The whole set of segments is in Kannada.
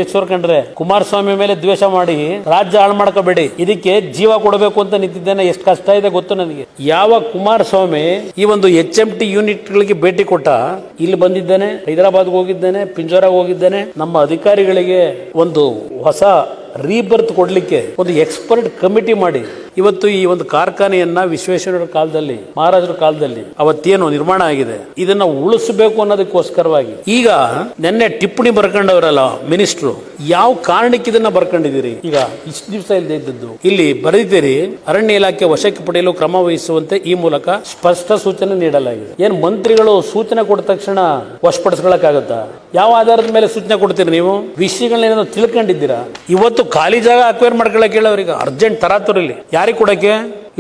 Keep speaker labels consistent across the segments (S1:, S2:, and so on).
S1: ಈಶ್ವರ್ ಖಂಡ್ರೆ ಕುಮಾರಸ್ವಾಮಿ ಮೇಲೆ ದ್ವೇಷ ಮಾಡಿ ರಾಜ್ಯ ಹಾಳು ಮಾಡ್ಕೋಬೇಡಿ, ಇದಕ್ಕೆ ಜೀವ ಕೊಡಬೇಕು ಅಂತ ನಿಂತಿದ್ದೇನೆ. ಎಷ್ಟು ಕಷ್ಟ ಇದೆ ಗೊತ್ತು ನನಗೆ. ಯಾವ ಕುಮಾರಸ್ವಾಮಿ ಈ ಒಂದು HMT ಯೂನಿಟ್ ಗಳಿಗೆ ಭೇಟಿ ಕೊಟ್ಟ, ಇಲ್ಲಿ ಬಂದಿದ್ದೇನೆ, ಹೈದರಾಬಾದ್ಗೆ ಹೋಗಿದ್ದೇನೆ, ಪಿಂಜೋರಾಗ್ ಹೋಗಿದ್ದೇನೆ, ನಮ್ಮ ಅಧಿಕಾರಿಗಳಿಗೆ ಒಂದು ಹೊಸ ರೀಬರ್ತ್ ಕೊಡ್ಲಿಕ್ಕೆ ಒಂದು ಎಕ್ಸ್ಪರ್ಟ್ ಕಮಿಟಿ ಮಾಡಿ ಇವತ್ತು ಈ ಒಂದು ಕಾರ್ಖಾನೆಯನ್ನ ವಿಶ್ವೇಶ್ವರಯ್ಯ ಕಾಲದಲ್ಲಿ, ಮಹಾರಾಜರ ಕಾಲದಲ್ಲಿ ಅವತ್ತೇನು ನಿರ್ಮಾಣ ಆಗಿದೆ, ಇದನ್ನ ಉಳಿಸಬೇಕು ಅನ್ನೋದಕ್ಕೋಸ್ಕರವಾಗಿ ಈಗ ನಿನ್ನೆ ಟಿಪ್ಪಣಿ ಬರ್ಕೊಂಡವರಲ್ಲ ಮಿನಿಸ್ಟ್ರು, ಯಾವ ಕಾರಣಕ್ಕೆ ಇದನ್ನ ಬರ್ಕೊಂಡಿದ್ದೀರಿ? ಈಗ ಇಷ್ಟು ದಿವಸ ಇಲ್ಲದೆ ಇದ್ದದ್ದು ಇಲ್ಲಿ ಬರೆದಿದ್ದೀರಿ, ಅರಣ್ಯ ಇಲಾಖೆ ವಶಕ್ಕೆ ಪಡೆಯಲು ಕ್ರಮ ವಹಿಸುವಂತೆ ಈ ಮೂಲಕ ಸ್ಪಷ್ಟ ಸೂಚನೆ ನೀಡಲಾಗಿದೆ. ಏನ್ ಮಂತ್ರಿಗಳು ಸೂಚನೆ ಕೊಟ್ಟ ತಕ್ಷಣ ವಶಪಡಿಸ್ಕೊಳಕ್ಕಾಗತ್ತಾ? ಯಾವ ಆಧಾರದ ಮೇಲೆ ಸೂಚನೆ ಕೊಡ್ತೀರಿ ನೀವು? ವಿಷಯಗಳನ್ನೇನೋ ತಿಳ್ಕೊಂಡಿದ್ದೀರಾ? ಇವತ್ತು ಖಾಲಿ ಜಾಗ ಅಕ್ವೈರ್ ಮಾಡ್ಕೊಳಕ್ ಹೇಳೋರಿಗೆ ಅರ್ಜೆಂಟ್ ತರಾತುರಿಲಿ. ಯಾರಿಗೆ ಕೊಡಕ್ಕೆ?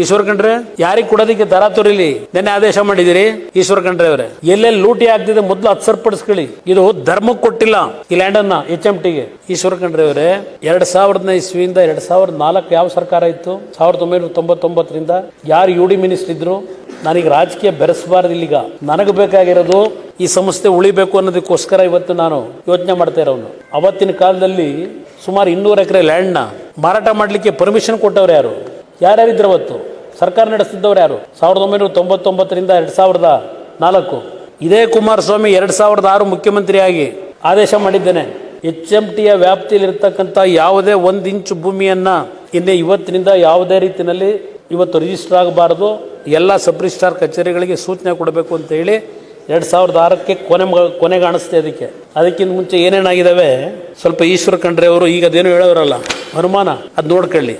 S1: ಈಶ್ವರ್ ಖಂಡ್ರೆ ಯಾರಿಗೆ ಕೊಡೋದಕ್ಕೆ ತರಾತುರಿಲಿ ನಿನ್ನೆ ಆದೇಶ ಮಾಡಿದಿರಿ? ಈಶ್ವರ್ ಖಂಡ್ರೆ ಅವರೇ, ಎಲ್ಲೆಲ್ಲಿ ಲೂಟಿ ಆಗ್ತಿದೆ ಮೊದಲು ಅದು ಸರಿಪಡಿಸ್ಕೊಳ್ಳಿ. ಇದು ಧರ್ಮಕ್ಕೆ ಕೊಟ್ಟಿಲ್ಲ ಈ ಲ್ಯಾಂಡ್ ಅನ್ನ HMT ಗೆ. ಈಶ್ವರ್ ಖಂಡ್ರೆ ಅವರೇ, 2000 ಇಸ್ವಿಯಿಂದ 2004 ಯಾವ ಸರ್ಕಾರ ಇತ್ತು? 1999ರಿಂದ ಯಾರು UD ಮಿನಿಸ್ಟರ್ ಇದ್ರು? ನಾನೀಗ ರಾಜಕೀಯ ಬೆರೆಸಬಾರ್ದು. ಇಲ್ಲಿಗ ನನಗೆ ಬೇಕಾಗಿರೋದು ಈ ಸಂಸ್ಥೆ ಉಳಿಬೇಕು ಅನ್ನೋದಕ್ಕೋಸ್ಕರ ಇವತ್ತು ನಾನು ಯೋಚನೆ ಮಾಡ್ತಾ ಇರೋನು. ಅವತ್ತಿನ ಕಾಲದಲ್ಲಿ ಸುಮಾರು 200 ಎಕರೆ ಲ್ಯಾಂಡ್ ನ ಮಾರಾಟ ಮಾಡ್ಲಿಕ್ಕೆ ಪರ್ಮಿಷನ್ ಕೊಟ್ಟವ್ರು ಯಾರು? ಯಾರ್ಯಾರಿದ್ರು ಅವತ್ತು? ಸರ್ಕಾರ ನಡೆಸ್ತಿದ್ದವ್ರು ಯಾರು? 1999ರಿಂದ 2004. ಇದೇ ಕುಮಾರಸ್ವಾಮಿ 2006 ಮುಖ್ಯಮಂತ್ರಿಯಾಗಿ ಆದೇಶ ಮಾಡಿದ್ದೇನೆ, HMTಯ ವ್ಯಾಪ್ತಿಯಲ್ಲಿರ್ತಕ್ಕಂಥ ಯಾವುದೇ 1 ಇಂಚು ಭೂಮಿಯನ್ನ ಇವತ್ತಿನಿಂದ ಯಾವುದೇ ರೀತಿಯಲ್ಲಿ ಇವತ್ತು ರಿಜಿಸ್ಟರ್ ಆಗಬಾರದು, ಎಲ್ಲ ಸಬ್ ರಿಜಿಸ್ಟ್ರಾರ್ ಕಚೇರಿಗಳಿಗೆ ಸೂಚನೆ ಕೊಡಬೇಕು ಅಂತ ಹೇಳಿ 2006ಕ್ಕೆ ಕೊನೆಗಾಣಿಸ್ತೆ. ಅದಕ್ಕಿಂತ ಮುಂಚೆ ಏನೇನಾಗಿದ್ದಾವೆ ಸ್ವಲ್ಪ ಈಶ್ವರ್ ಖಂಡ್ರೆ ಅವರು ಈಗ ಅದೇನು ಹೇಳೋರಲ್ಲ ಅನುಮಾನ, ಅದು ನೋಡ್ಕೊಳ್ಳಿ.